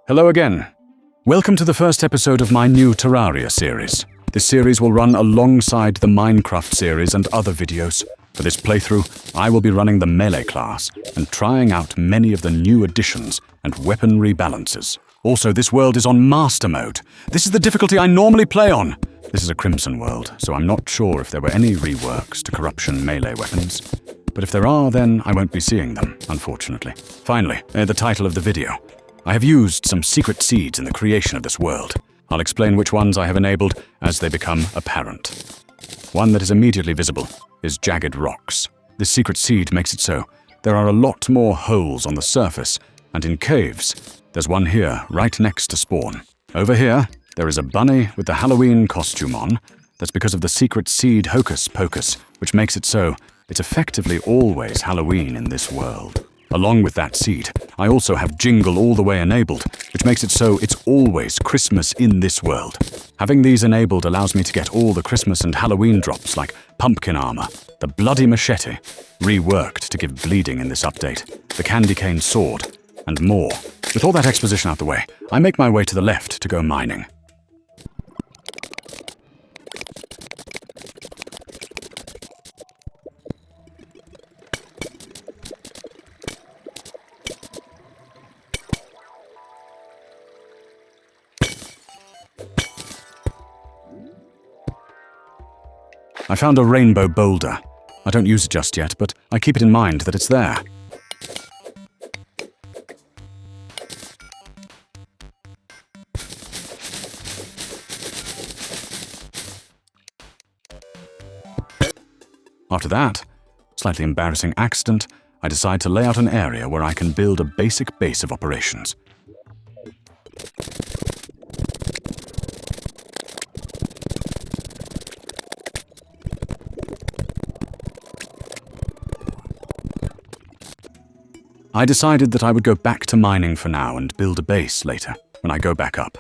Hello again. Welcome to the first episode of my new Terraria series. This series will run alongside the Minecraft series and other videos. For this playthrough, I will be running the melee class and trying out many of the new additions and weapon rebalances. Also, this world is on Master Mode. This is the difficulty I normally play on. This is a Crimson world, so I'm not sure if there were any reworks to Corruption melee weapons. But if there are, then I won't be seeing them, unfortunately. Finally, the title of the video. I have used some secret seeds in the creation of this world. I'll explain which ones I have enabled as they become apparent. One that is immediately visible is jagged rocks. This secret seed makes it so there are a lot more holes on the surface, and in caves, there's one here right next to spawn. Over here, there is a bunny with the Halloween costume on. That's because of the secret seed hocus pocus, which makes it so it's effectively always Halloween in this world. Along with that seed, I also have Jingle all the way enabled, which makes it so it's always Christmas in this world. Having these enabled allows me to get all the Christmas and Halloween drops like pumpkin armor, the bloody machete, reworked to give bleeding in this update, the candy cane sword, and more. With all that exposition out the way, I make my way to the left to go mining. I found a rainbow boulder. I don't use it just yet, but I keep it in mind that it's there. After that, slightly embarrassing accident, I decide to lay out an area where I can build a basic base of operations. I decided that I would go back to mining for now and build a base later, when I go back up.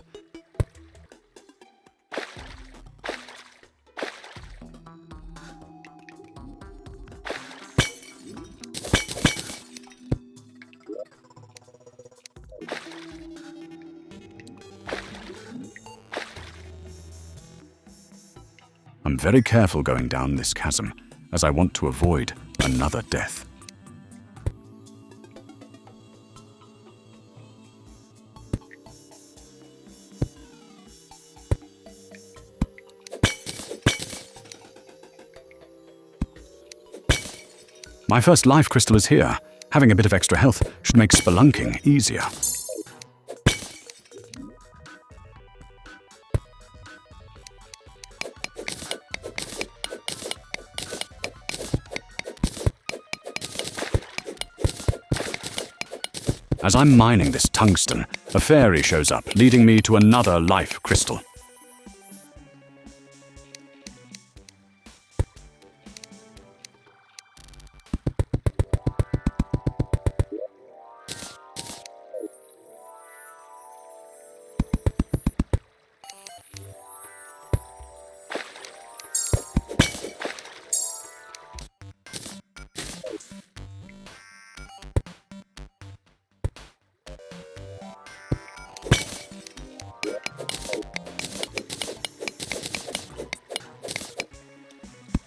I'm very careful going down this chasm, as I want to avoid another death. My first life crystal is here. Having a bit of extra health should make spelunking easier. As I'm mining this tungsten, a fairy shows up, leading me to another life crystal.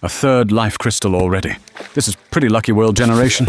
A third life crystal already. This is pretty lucky world generation.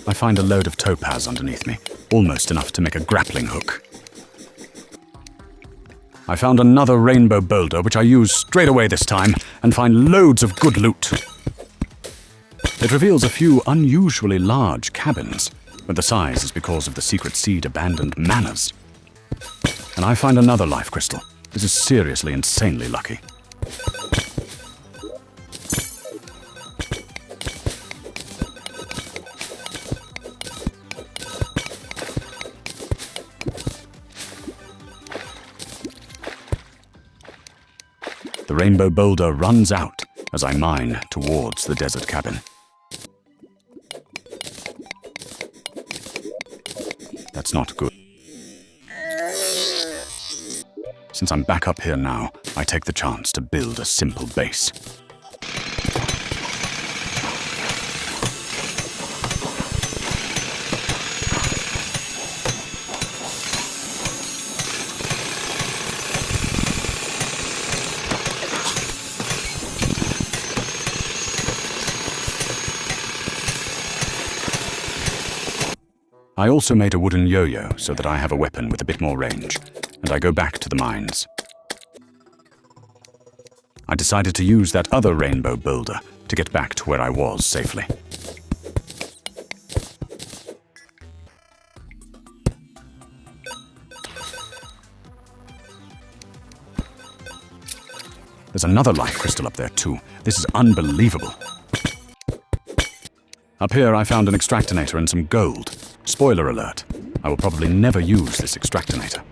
I find a load of topaz underneath me, almost enough to make a grappling hook. I found another rainbow boulder, which I use straight away this time, and find loads of good loot. It reveals a few unusually large cabins, but the size is because of the secret seed abandoned manors. And I find another life crystal. This is seriously insanely lucky. The rainbow boulder runs out as I mine towards the desert cabin. That's not good. Since I'm back up here now, I take the chance to build a simple base. I also made a wooden yo-yo so that I have a weapon with a bit more range, and I go back to the mines. I decided to use that other rainbow boulder to get back to where I was safely. There's another life crystal up there too. This is unbelievable. Up here I found an extractinator and some gold. Spoiler alert, I will probably never use this extractinator.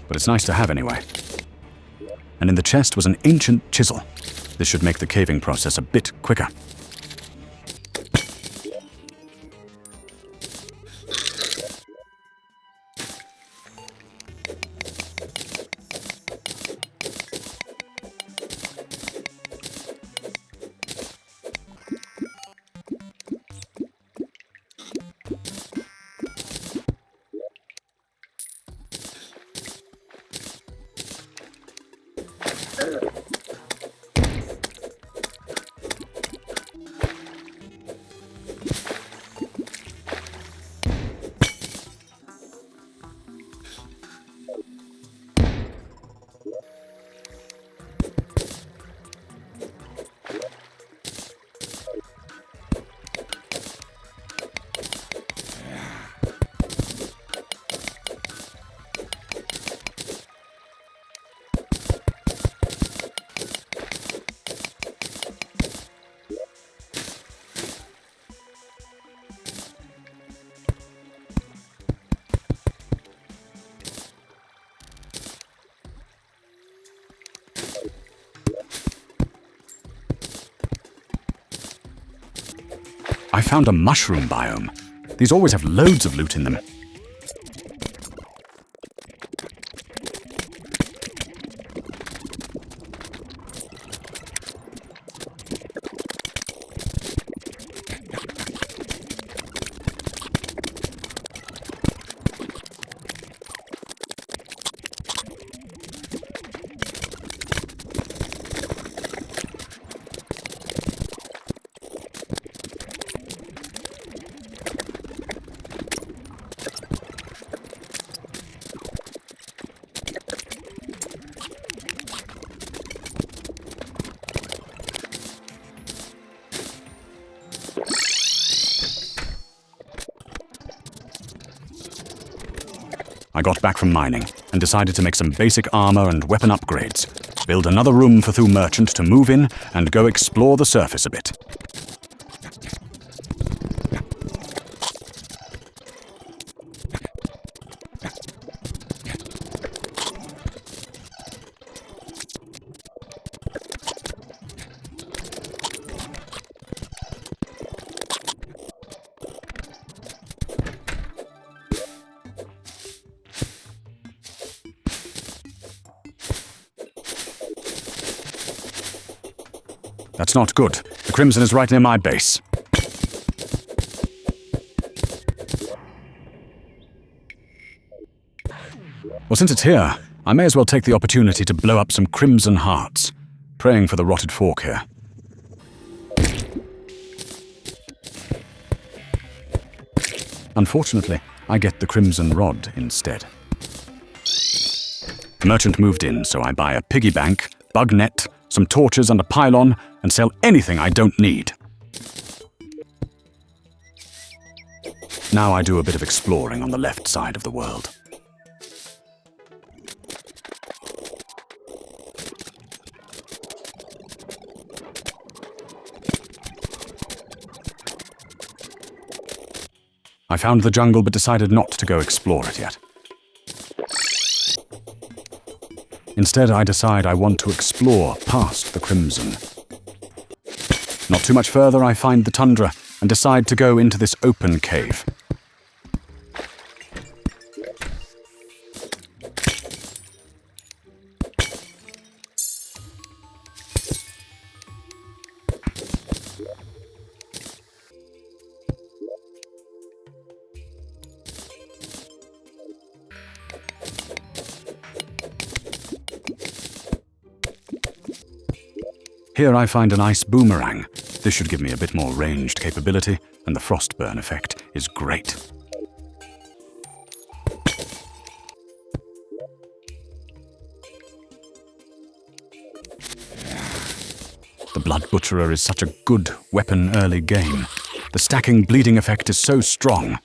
But it's nice to have anyway. And in the chest was an ancient chisel. This should make the caving process a bit quicker. I found a mushroom biome. These always have loads of loot in them. I got back from mining and decided to make some basic armor and weapon upgrades, build another room for Thu Merchant to move in, and go explore the surface a bit. That's not good. The Crimson is right near my base. Well, since it's here, I may as well take the opportunity to blow up some Crimson hearts, praying for the rotted fork here. Unfortunately, I get the Crimson rod instead. The merchant moved in, so I buy a piggy bank, bug net, some torches and a pylon, and sell anything I don't need. Now I do a bit of exploring on the left side of the world. I found the jungle but decided not to go explore it yet. Instead, I decide I want to explore past the crimson. Not too much further, I find the tundra and decide to go into this open cave. Here I find an ice boomerang. This should give me a bit more ranged capability, and the frostburn effect is great. The Blood Butcherer is such a good weapon early game. The stacking bleeding effect is so strong.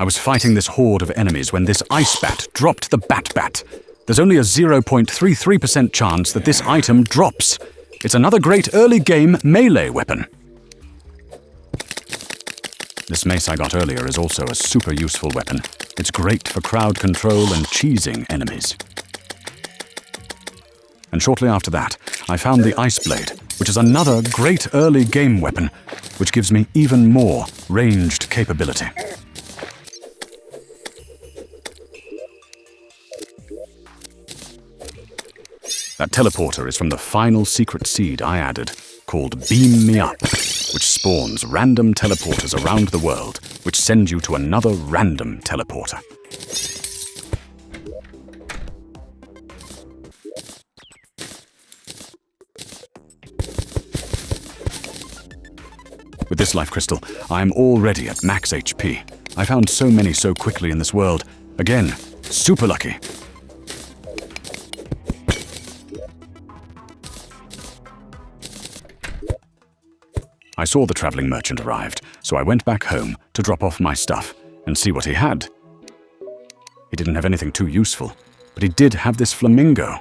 I was fighting this horde of enemies when this ice bat dropped the bat. There's only a 0.33% chance that this item drops. It's another great early game melee weapon. This mace I got earlier is also a super useful weapon. It's great for crowd control and cheesing enemies. And shortly after that, I found the Ice Blade, which is another great early game weapon, which gives me even more ranged capability. That teleporter is from the final secret seed I added, called Beam Me Up, which spawns random teleporters around the world, which send you to another random teleporter. With this life crystal, I am already at max HP. I found so many so quickly in this world. Again, super lucky. I saw the traveling merchant arrived, so I went back home to drop off my stuff and see what he had. He didn't have anything too useful, but he did have this flamingo.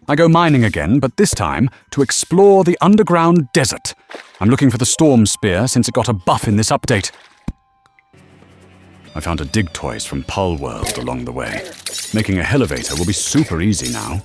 I go mining again, but this time to explore the underground desert. I'm looking for the storm spear since it got a buff in this update. I found a dig toys from Pul World along the way. Making a elevator will be super easy now.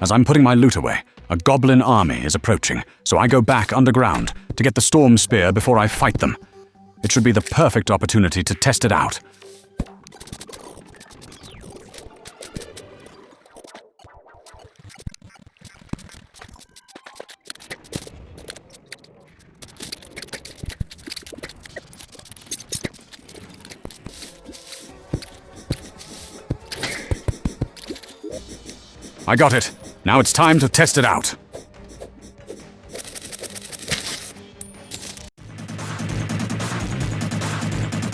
As I'm putting my loot away, a goblin army is approaching, so I go back underground to get the storm spear before I fight them. It should be the perfect opportunity to test it out. I got it. Now it's time to test it out.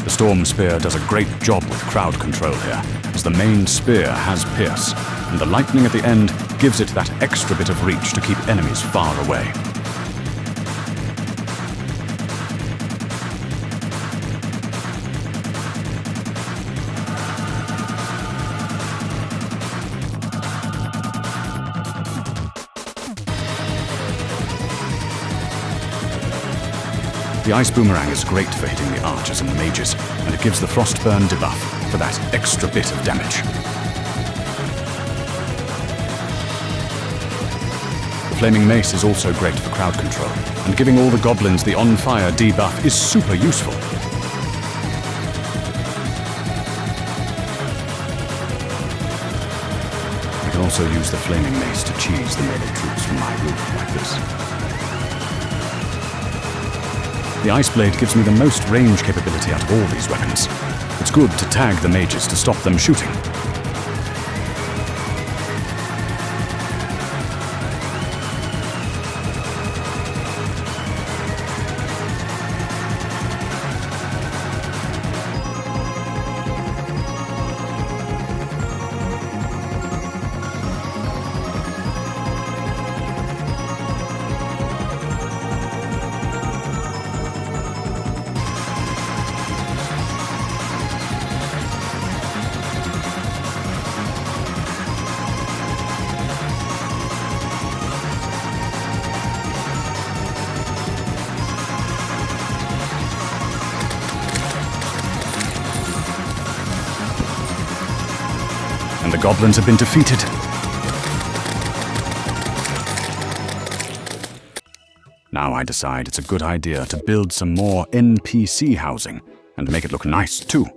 The Storm Spear does a great job with crowd control here, as the main spear has pierce, and the lightning at the end gives it that extra bit of reach to keep enemies far away. The Ice Boomerang is great for hitting the archers and mages, and it gives the Frostburn debuff for that extra bit of damage. The Flaming Mace is also great for crowd control, and giving all the goblins the on-fire debuff is super useful. I can also use the Flaming Mace to cheese the melee troops from my roof like this. The Ice Blade gives me the most range capability out of all these weapons. It's good to tag the mages to stop them shooting. And the goblins have been defeated. Now I decide it's a good idea to build some more NPC housing and make it look nice too.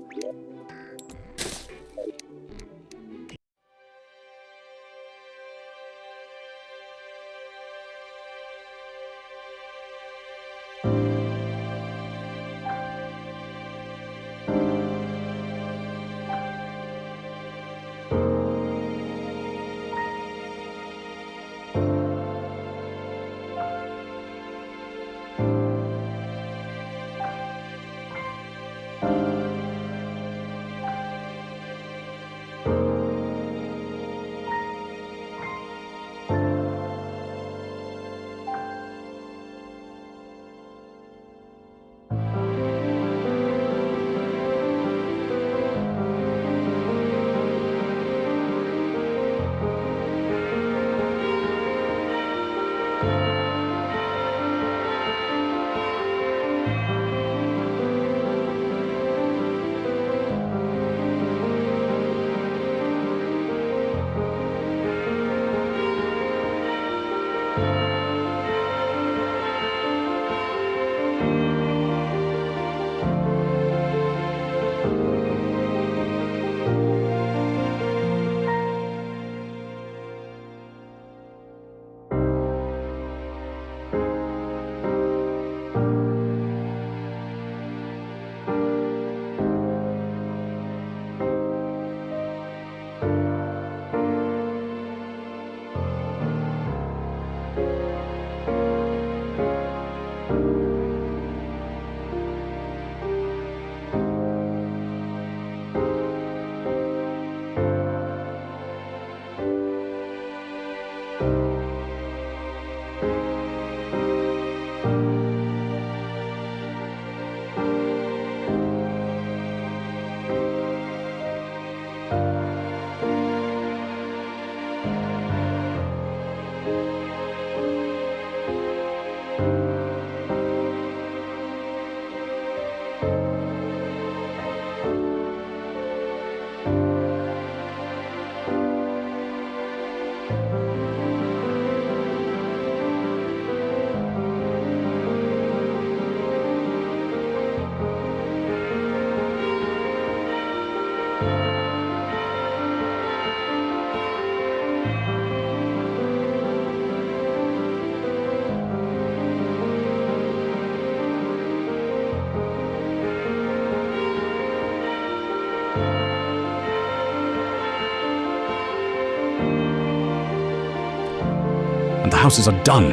The houses are done.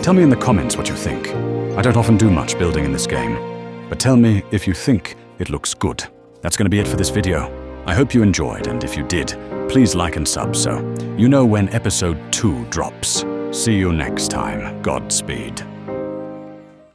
Tell me in the comments what you think. I don't often do much building in this game, but tell me if you think it looks good. That's going to be it for this video. I hope you enjoyed, and if you did, please like and sub so you know when episode 2 drops. See you next time. Godspeed.